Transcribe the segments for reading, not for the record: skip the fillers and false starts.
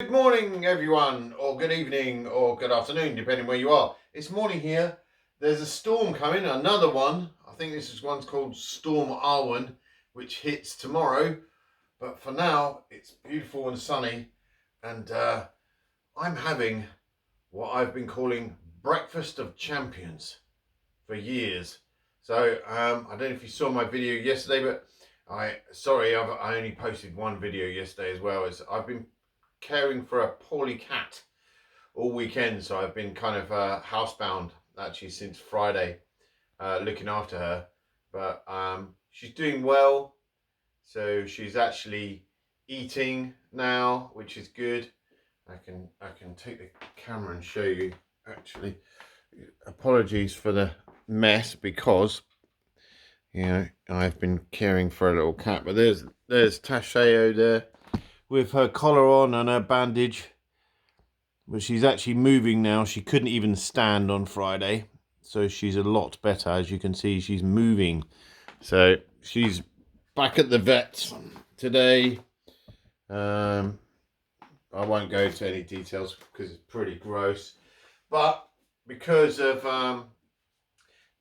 Good morning, everyone, or good evening, or good afternoon, depending where you are. It's morning here. There's a storm coming, another one. I think one's called Storm Arwen, which hits tomorrow. But for now, it's beautiful and sunny, and I'm having what I've been calling breakfast of champions for years. So I don't know if you saw my video yesterday, but I only posted one video yesterday as well. As I've been caring for a poorly cat all weekend, so I've been kind of housebound actually since Friday, looking after her. But she's doing well, so she's actually eating now, which is good. I can take the camera and show you. Actually, apologies for the mess because I've been caring for a little cat. But there's Tasheo there with her collar on and her bandage, but she's actually moving now. She couldn't even stand on Friday, so she's a lot better. As you can see, she's moving. So she's back at the vet today. I won't go into any details because it's pretty gross, but because of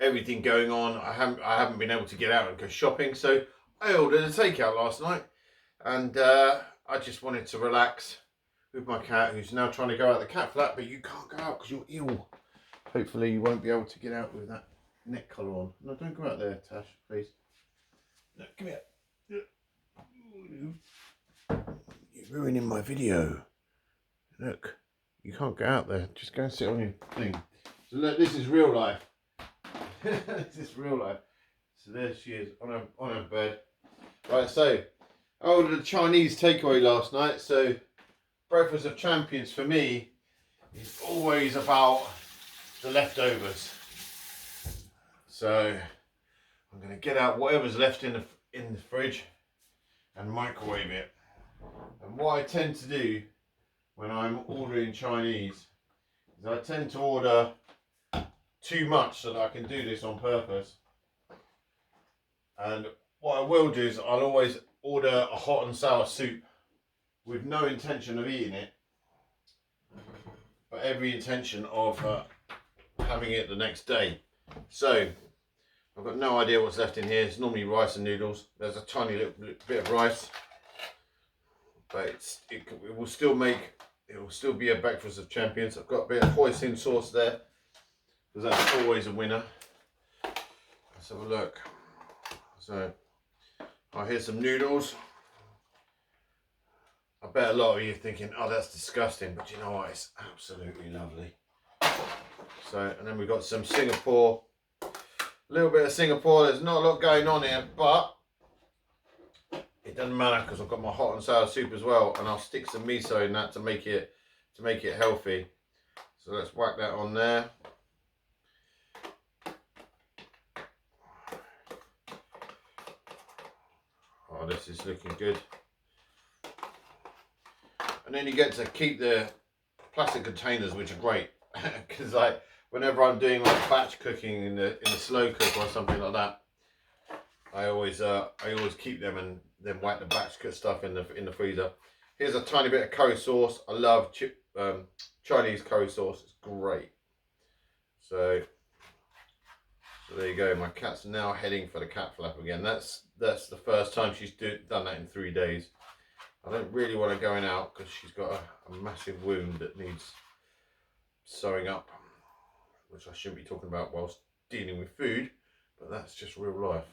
everything going on, I haven't been able to get out and go shopping. So I ordered a takeout last night, and I just wanted to relax with my cat, who's now trying to go out the cat flap, but you can't go out because you're ill. Hopefully you won't be able to get out with that neck collar on. No, don't go out there, Tash, please. No, come here. You're ruining my video. Look, you can't go out there. Just go and sit on your thing. So look, this is real life. This is real life. So there she is on her bed. Right, so I ordered a Chinese takeaway last night, so breakfast of champions for me is always about the leftovers. So I'm going to get out whatever's left in the fridge and microwave it. And what I tend to do when I'm ordering Chinese is I tend to order too much so that I can do this on purpose. And what I will do is I'll always order a hot and sour soup with no intention of eating it, but every intention of having it the next day. So I've got no idea what's left in here. It's normally rice and noodles. There's a tiny little bit of rice, but it will still be a breakfast of champions. I've got a bit of hoisin sauce there because that's always a winner. Let's have a look. So here's some noodles. I bet a lot of you are thinking, oh, that's disgusting, but you know what, it's absolutely lovely. So, and then we've got some Singapore, a little bit of Singapore. There's not a lot going on here, but it doesn't matter because I've got my hot and sour soup as well, and I'll stick some miso in that to make it healthy. So let's whack that on there. Oh, this is looking good. And then you get to keep the plastic containers, which are great, because like whenever I'm doing like batch cooking in the slow cook or something like that, I always keep them and then whack the batch cook stuff in the freezer. Here's a tiny bit of curry sauce. I love Chinese curry sauce. It's great. So there you go. My cat's now heading for the cat flap again. That's the first time she's done that in 3 days. I don't really want her going out because she's got a massive wound that needs sewing up, which I shouldn't be talking about whilst dealing with food, but that's just real life.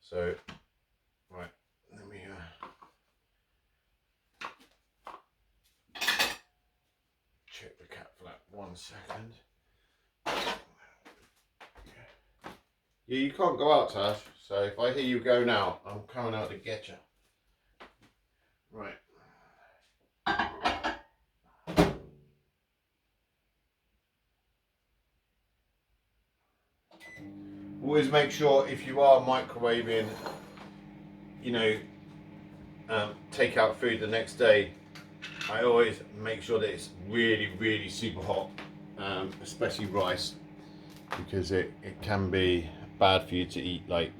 So, right, let me check the cat flap 1 second. Yeah, you can't go out, Tash, so if I hear you going out, I'm coming out to get you. Right. Always make sure if you are microwaving, take out food the next day, I always make sure that it's really, really super hot, especially rice, because it can be bad for you to eat like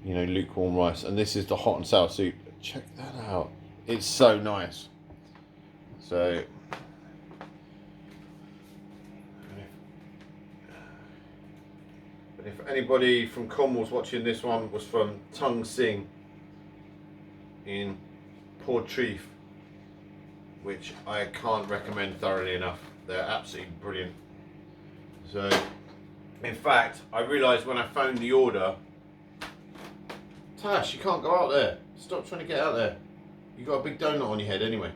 lukewarm rice. And this is the hot and sour soup. Check that out. It's so nice. So if anybody from Cornwall's watching, this one was from Tung Sing in Portreif, which I can't recommend thoroughly enough. They're absolutely brilliant. So, in fact, I realised when I phoned the order, Tash, you can't go out there. Stop trying to get out there. You got a big donut on your head anyway.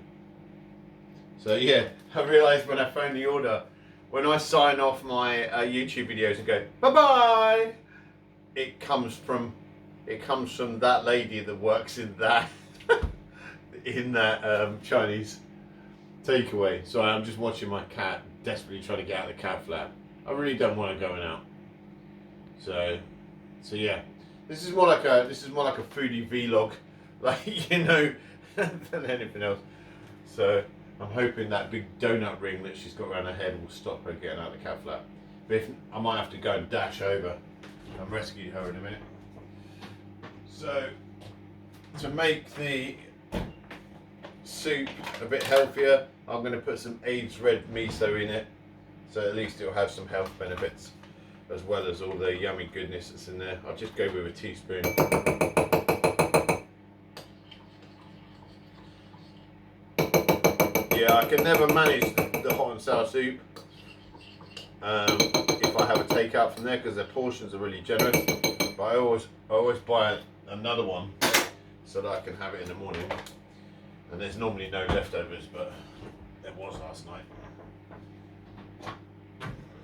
So yeah, I realised when I phoned the order, when I sign off my YouTube videos and go bye bye, it comes from that lady that works in that Chinese takeaway. So I'm just watching my cat desperately trying to get out of the cat flap. I really don't want her going out. So yeah, this is more like a foodie vlog, like, you know, than anything else. So I'm hoping that big donut ring that she's got around her head will stop her getting out of the cat flap. But if, I might have to go and dash over and rescue her in a minute. So to make the soup a bit healthier, I'm going to put some aged red miso in it, so at least it'll have some health benefits as well as all the yummy goodness that's in there. I'll just go with a teaspoon. Yeah, I can never manage the hot and sour soup if I have a takeout from there, because their portions are really generous. But I always buy another one so that I can have it in the morning. And there's normally no leftovers, but there was last night.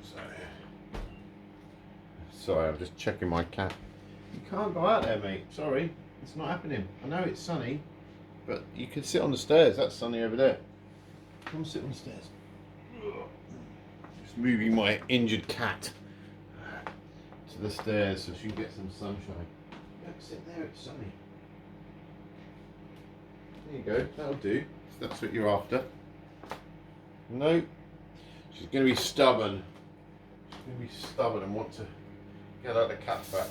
So, sorry, I'm just checking my cat. You can't go out there, mate. Sorry, it's not happening. I know it's sunny, but you can sit on the stairs. That's sunny over there. Come sit on the stairs. Just moving my injured cat to the stairs so she can get some sunshine. Yeah, sit there, it's sunny. There you go, that'll do. If that's what you're after. No, she's going to be stubborn. She's going to be stubborn and want to get out the cat back.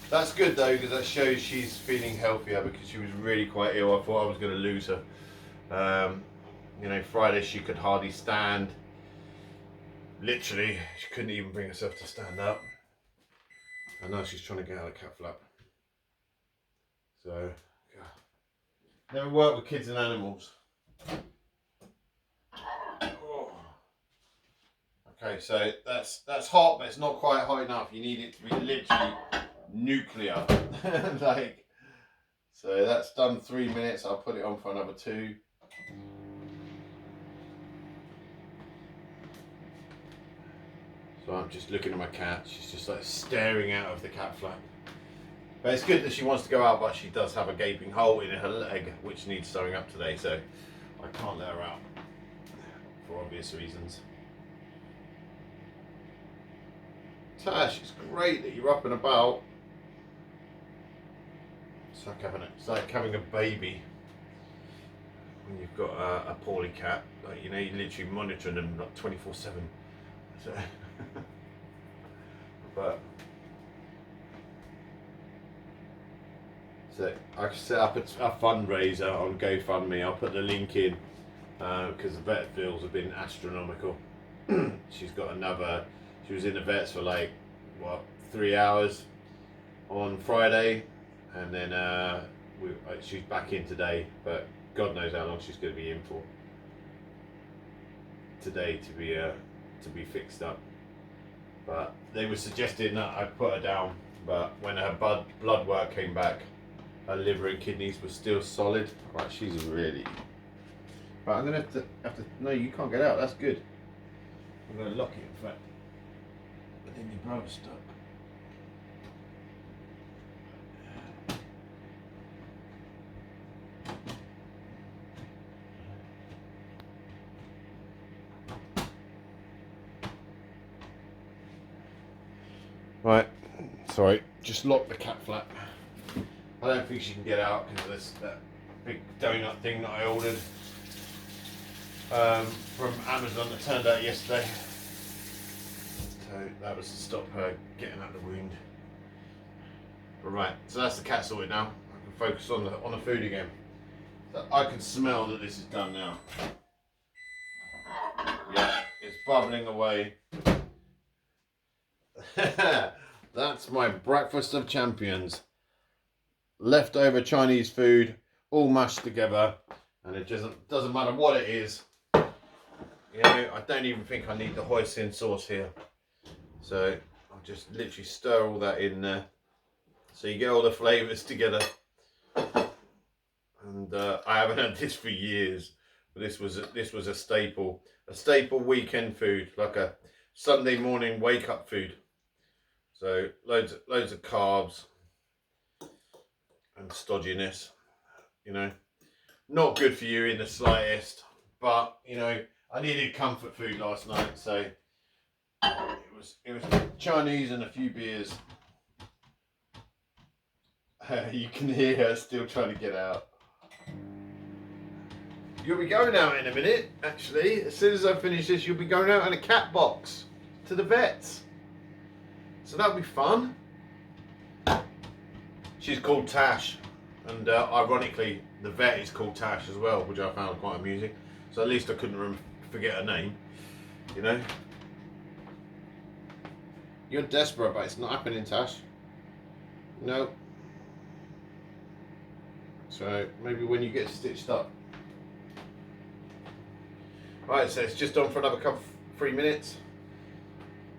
That's good though, because that shows she's feeling healthier, because she was really quite ill. I thought I was going to lose her. You know, Friday she could hardly stand. Literally, she couldn't even bring herself to stand up. And now she's trying to get out of the cat flap. So, God. Never worked with kids and animals. Oh. Okay, so that's hot, but it's not quite hot enough. You need it to be literally nuclear. Like, so that's done 3 minutes. I'll put it on for another 2. So I'm just looking at my cat. She's just like staring out of the cat flap. But it's good that she wants to go out, but she does have a gaping hole in her leg which needs sewing up today, so I can't let her out for obvious reasons. Tash, it's great that you're up and about. It's like having a baby when you've got a poorly cat. Like, you know, you're literally monitoring them like 24/7. So but so I set up a fundraiser on GoFundMe. I'll put the link in because the vet bills have been astronomical. She was in the vets for like, what, 3 hours on Friday, and then she's back in today, but God knows how long she's going to be in for today to be fixed up. But they were suggesting that I put her down, but when her blood work came back, her liver and kidneys were still solid. Right, she's really. Right, I'm gonna have to. No, you can't get out. That's good. I'm gonna lock it, in fact. But then your brother's stuck. Right, sorry, just lock the cat flap. I don't think she can get out because of that big donut thing that I ordered from Amazon that turned out yesterday. So that was to stop her getting out of the wound. But right, so that's the cat sorted now. I can focus on the food again. I can smell that this is done now. Yeah, it's bubbling away. That's my breakfast of champions. Leftover Chinese food, all mashed together, and it doesn't matter what it is. You know, I don't even think I need the hoisin sauce here. So I'll just literally stir all that in there, so you get all the flavours together. And I haven't had this for years, but this was a staple weekend food, like a Sunday morning wake up food. So loads of carbs and stodginess, you know, not good for you in the slightest. But you know, I needed comfort food last night, so it was Chinese and a few beers. You can hear her still trying to get out. You'll be going out in a minute, actually. As soon as I finish this, you'll be going out in a cat box to the vets. So that'll be fun. She's called Tash, and ironically, the vet is called Tash as well, which I found quite amusing. So at least I couldn't forget her name, you know. You're desperate, but it's not happening, Tash. No. So maybe when you get stitched up. Right, so it's just on for another 3 minutes.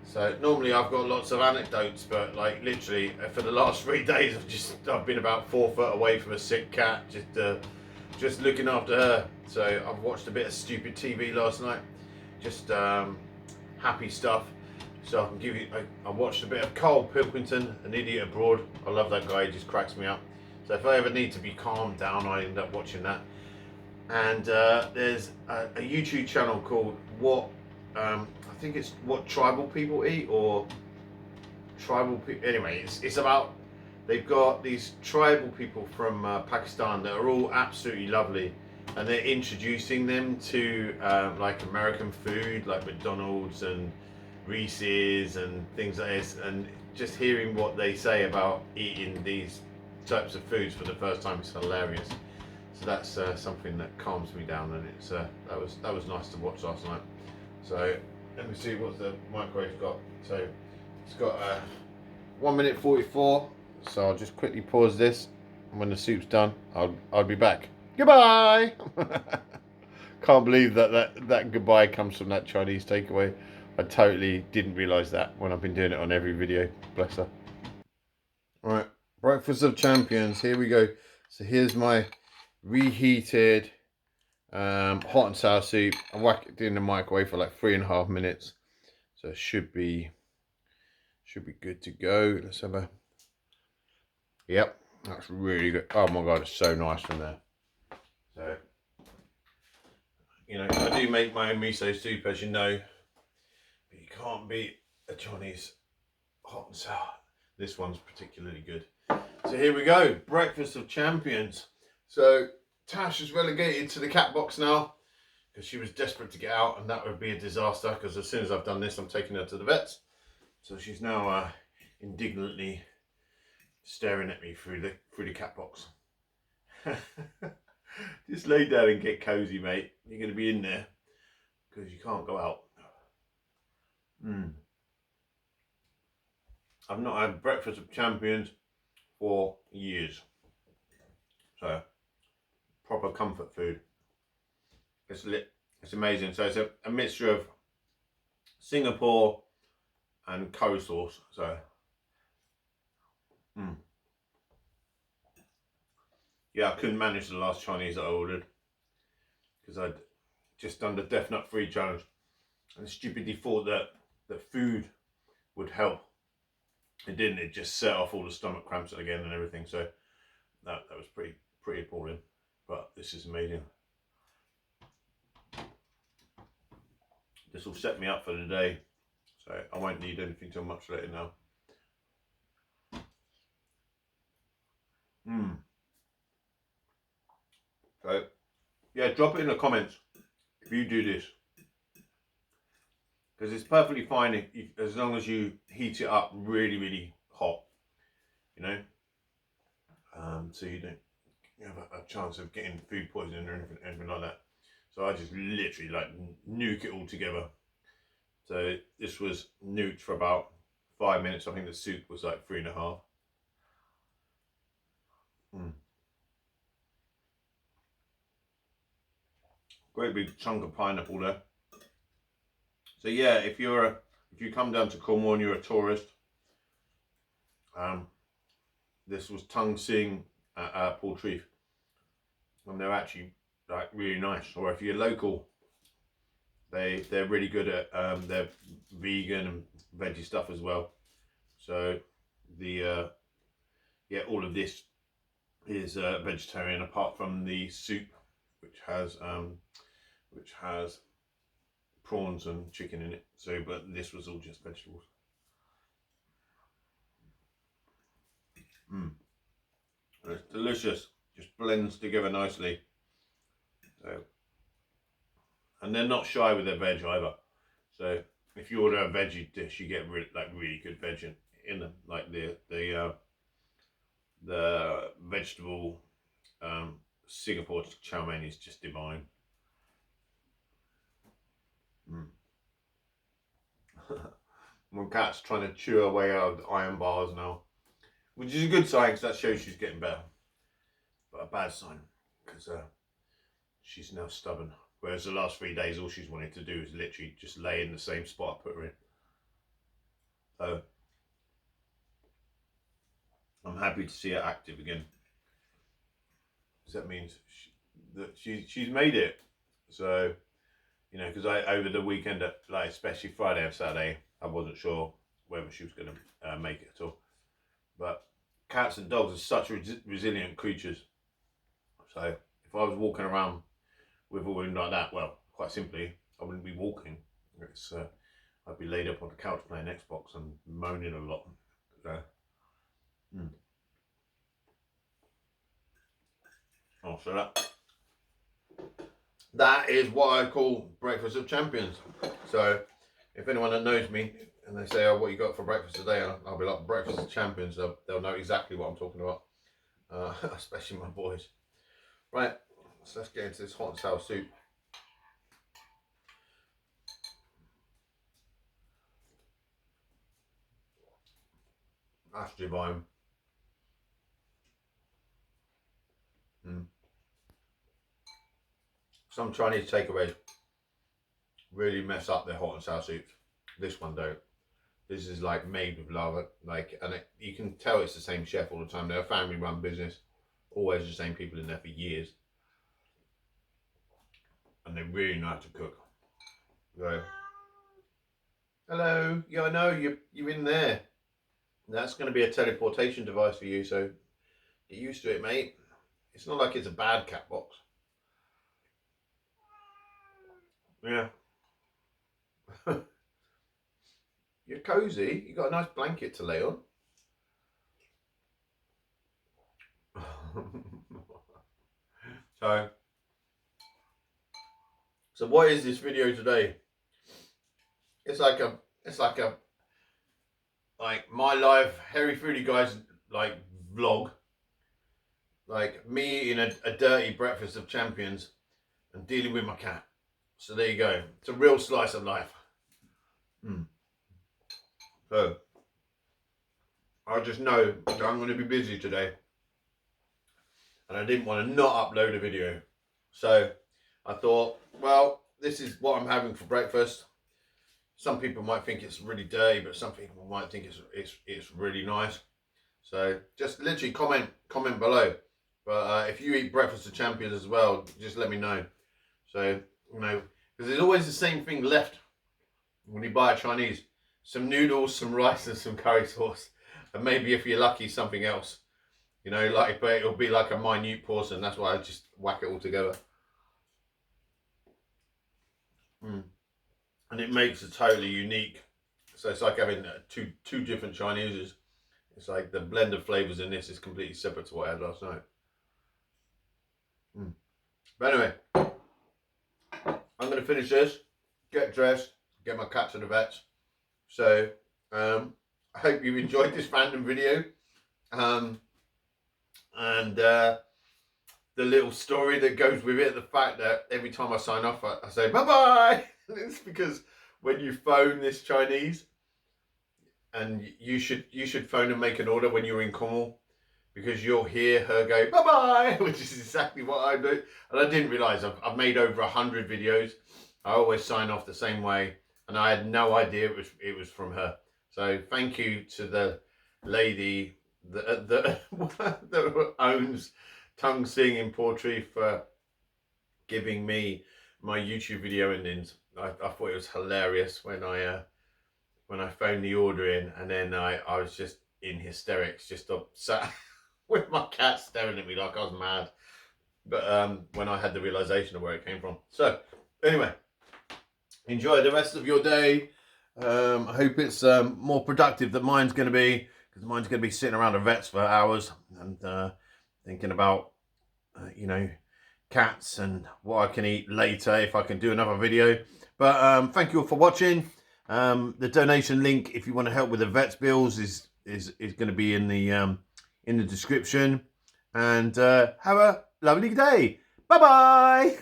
So normally I've got lots of anecdotes, but like literally for the last 3 days I've been about 4 foot away from a sick cat, just looking after her. So I've watched a bit of stupid TV last night, just happy stuff. So I can give you, I watched a bit of Carl Pilkington, An Idiot Abroad. I love that guy, he just cracks me up. So if I ever need to be calmed down, I end up watching that. And there's a YouTube channel called I think it's What Tribal People Eat, or Tribal People. Anyway, it's about, they've got these tribal people from Pakistan that are all absolutely lovely, and they're introducing them to like American food, like McDonald's and Reese's and things like this, and just hearing what they say about eating these types of foods for the first time is hilarious. So that's something that calms me down, and it's that was nice to watch last night. So let me see what the microwave's got. So it's got 1 minute 44. So I'll just quickly pause this, and when the soup's done, I'll be back. Goodbye. Can't believe that goodbye comes from that Chinese takeaway. I totally didn't realise that when I've been doing it on every video. Bless her. Right, breakfast of champions. Here we go. So here's my reheated hot and sour soup. I whack it in the microwave for like 3.5 minutes. So it should be good to go. Let's have a. Yep, that's really good. Oh my god, it's so nice from there. So, you know, I do make my own miso soup, as you know. You can't beat a Chinese hot and sour. This one's particularly good. So here we go, breakfast of champions. So Tash is relegated to the cat box now because she was desperate to get out, and that would be a disaster because as soon as I've done this, I'm taking her to the vets. So she's now indignantly staring at me through the cat box. Just lay down and get cozy, mate. You're going to be in there because you can't go out. I've not had breakfast of champions for years. So proper comfort food. It's amazing. So it's a mixture of Singapore and curry sauce. So yeah, I couldn't manage the last Chinese that I ordered because I'd just done the Death Nut Free challenge and stupidly thought that food would help. It didn't. It just set off all the stomach cramps again and everything. So that was pretty appalling. But this is amazing. This will set me up for the day, so I won't need anything till much later now. So yeah, drop it in the comments if you do this, because it's perfectly fine as long as you heat it up really hot, you know, so you don't you have a chance of getting food poisoning or anything like that. So I just literally like nuke it all together. So this was nuked for about 5 minutes. I think the soup was like 3.5. Great big chunk of pineapple there. So yeah, if you come down to Cornwall and you're a tourist, this was Tung Sing at Portreath, and they're actually like really nice. Or if you're local, they're really good at their vegan and veggie stuff as well. So the yeah, all of this is vegetarian apart from the soup, which has prawns and chicken in it. So, but this was all just vegetables. It's delicious. Just blends together nicely. So, and they're not shy with their veg either. So, if you order a veggie dish, you get really good veg in them. Like the vegetable Singapore chow mein is just divine. My cat's trying to chew her way out of the iron bars now, which is a good sign because that shows she's getting better. But a bad sign because she's now stubborn. Whereas the last 3 days, all she's wanted to do is literally just lay in the same spot I put her in. So I'm happy to see her active again. So that means she's made it. So, you know, because over the weekend, like especially Friday and Saturday, I wasn't sure whether she was going to make it at all. But cats and dogs are such resilient creatures. So if I was walking around with a wound like that, well, quite simply, I wouldn't be walking. I'd be laid up on the couch playing Xbox and moaning a lot. So, Oh, so that is what I call breakfast of champions. So if anyone that knows me and they say, "Oh, what you got for breakfast today?" I'll be like, "Breakfast of champions." They'll know exactly what I'm talking about, especially my boys. Right, so let's get into this hot and sour soup. That's divine. Some Chinese takeaways really mess up their hot and sour soups. This one don't. This is like made with love, you can tell it's the same chef all the time. They're a family-run business, always the same people in there for years, and they really know how to cook. So, hello, yeah, I know you're in there. That's going to be a teleportation device for you, so get used to it, mate. It's not like it's a bad cat box. Yeah. You're cozy. You got a nice blanket to lay on. So what is this video today? It's like my life, Hairy Foodie Guys like vlog. Like me eating a dirty breakfast of champions and dealing with my cat. So there you go. It's a real slice of life. So I just know that I'm going to be busy today, and I didn't want to not upload a video. So I thought, well, this is what I'm having for breakfast. Some people might think it's really dirty, but some people might think it's really nice. So just literally comment below. But if you eat breakfast of champions as well, just let me know. So, you know, because there's always the same thing left when you buy a Chinese. Some noodles, some rice and some curry sauce. And maybe if you're lucky, something else. You know, like, but it'll be like a minute portion. That's why I just whack it all together. And it makes it totally unique. So it's like having two different Chineses. It's like the blend of flavors in this is completely separate to what I had last night. But anyway, I'm going to finish this, get dressed, get my cat to the vets. So I hope you enjoyed this random video. And the little story that goes with it, the fact that every time I sign off, I say bye-bye. It's because when you phone this Chinese, and you should phone and make an order when you're in Cornwall, because you'll hear her go bye-bye, which is exactly what I do. And I didn't realise I've made over 100 videos. I always sign off the same way, and I had no idea it was from her. So thank you to the lady that owns Tung Sing in Portree for giving me my YouTube video endings. I thought it was hilarious when I phoned the order in, and then I was just in hysterics, just sat with my cat staring at me like I was mad. But when I had the realization of where it came from. So anyway, enjoy the rest of your day. I hope it's more productive than mine's going to be, because mine's going to be sitting around a vet's for hours and thinking about cats and what I can eat later if I can do another video. But thank you all for watching. The donation link, if you want to help with the vet's bills, is going to be in the description. And have a lovely day. Bye bye.